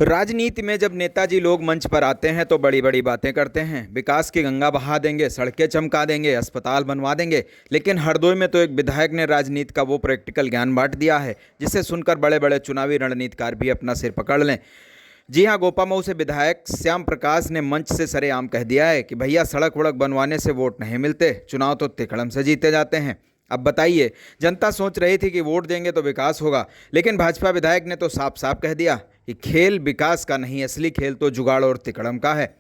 राजनीति में जब नेताजी लोग मंच पर आते हैं तो बड़ी बड़ी बातें करते हैं। विकास की गंगा बहा देंगे, सड़कें चमका देंगे, अस्पताल बनवा देंगे। लेकिन हरदोई में तो एक विधायक ने राजनीति का वो प्रैक्टिकल ज्ञान बांट दिया है जिसे सुनकर बड़े बड़े चुनावी रणनीतिकार भी अपना सिर पकड़ लें। जी हां, गोपामऊ से विधायक श्याम प्रकाश ने मंच से सरेआम कह दिया है कि भैया सड़क वड़क बनवाने से वोट नहीं मिलते, चुनाव तो तिकड़म से जीते जाते हैं। अब बताइए, जनता सोच रही थी कि वोट देंगे तो विकास होगा, लेकिन भाजपा विधायक ने तो साफ साफ कह दिया कि खेल विकास का नहीं, असली खेल तो जुगाड़ और तिकड़म का है।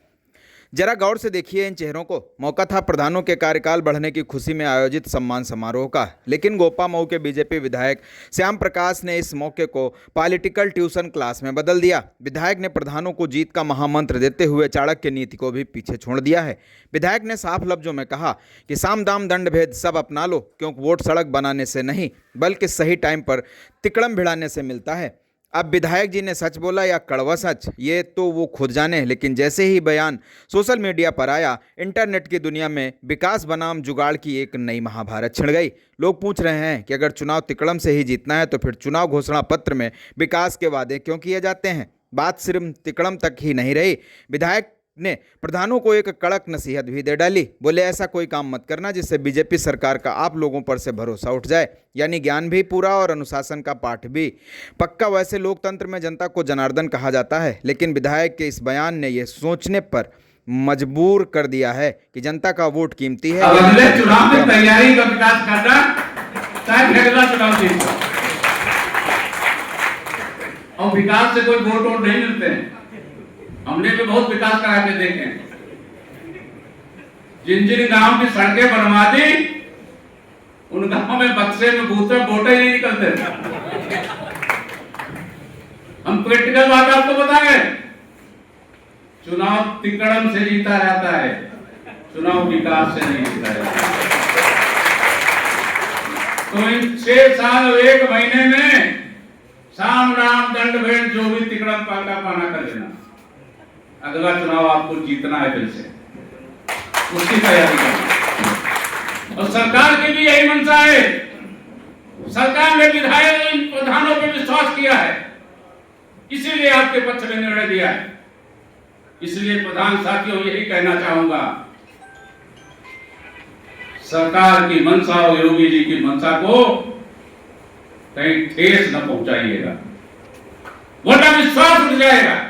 जरा गौर से देखिए इन चेहरों को। मौका था प्रधानों के कार्यकाल बढ़ने की खुशी में आयोजित सम्मान समारोह का, लेकिन गोपामऊ के बीजेपी विधायक श्याम प्रकाश ने इस मौके को पॉलिटिकल ट्यूशन क्लास में बदल दिया। विधायक ने प्रधानों को जीत का महामंत्र देते हुए चाणक्य नीति को भी पीछे छोड़ दिया है। विधायक ने साफ लफ्जों में कहा कि साम दाम दंड भेद सब अपना लो, क्योंकि वोट सड़क बनाने से नहीं बल्कि सही टाइम पर तिकड़म भिड़ाने से मिलता है। अब विधायक जी ने सच बोला या कड़वा सच, ये तो वो खुद जाने, लेकिन जैसे ही बयान सोशल मीडिया पर आया, इंटरनेट की दुनिया में विकास बनाम जुगाड़ की एक नई महाभारत छिड़ गई। लोग पूछ रहे हैं कि अगर चुनाव तिकड़म से ही जीतना है तो फिर चुनाव घोषणा पत्र में विकास के वादे क्यों किए जाते हैं। बात सिर्फ तिकड़म तक ही नहीं रही, विधायक ने प्रधानों को एक कड़क नसीहत भी दे डाली। बोले ऐसा कोई काम मत करना जिससे बीजेपी सरकार का आप लोगों पर से भरोसा उठ जाए, यानी ज्ञान भी पूरा और अनुशासन का पाठ भी पक्का। वैसे लोकतंत्र में जनता को जनार्दन कहा जाता है, लेकिन विधायक के इस बयान ने यह सोचने पर मजबूर कर दिया है कि जनता का वोट कीमती है। अगले चुनाव में तैयारी का विकास करना, चाहे अगला चुनाव जीतना, और विकास से कोई वोट नहीं मिलते हैं। हमने भी बहुत विकास करा के देखे, जिन जिन गांव की सड़कें बनवा दी उन गांव में बक्से में बूथे वोटे नहीं निकलते। हम प्रैक्टिकल बात आपको बताएं, चुनाव तिकड़म से जीता जाता है, चुनाव विकास से नहीं जीता जाता। तो इन 6 साल और 1 महीने में साम राम दंड भेद जो भी तिकड़म पाका पाना कर लेना। अगला चुनाव आपको जीतना है, फिर से उसकी तैयारी करना। और सरकार की भी यही मंशा है। सरकार ने विधायक इन प्रधानों पर विश्वास किया है, इसीलिए आपके पक्ष में निर्णय दिया है। इसलिए प्रधान साथियों यही कहना चाहूंगा, सरकार की मंशा और योगी जी की मंशा को कहीं ठेस न पहुंचाइएगा, वरना विश्वास उठ जाएगा।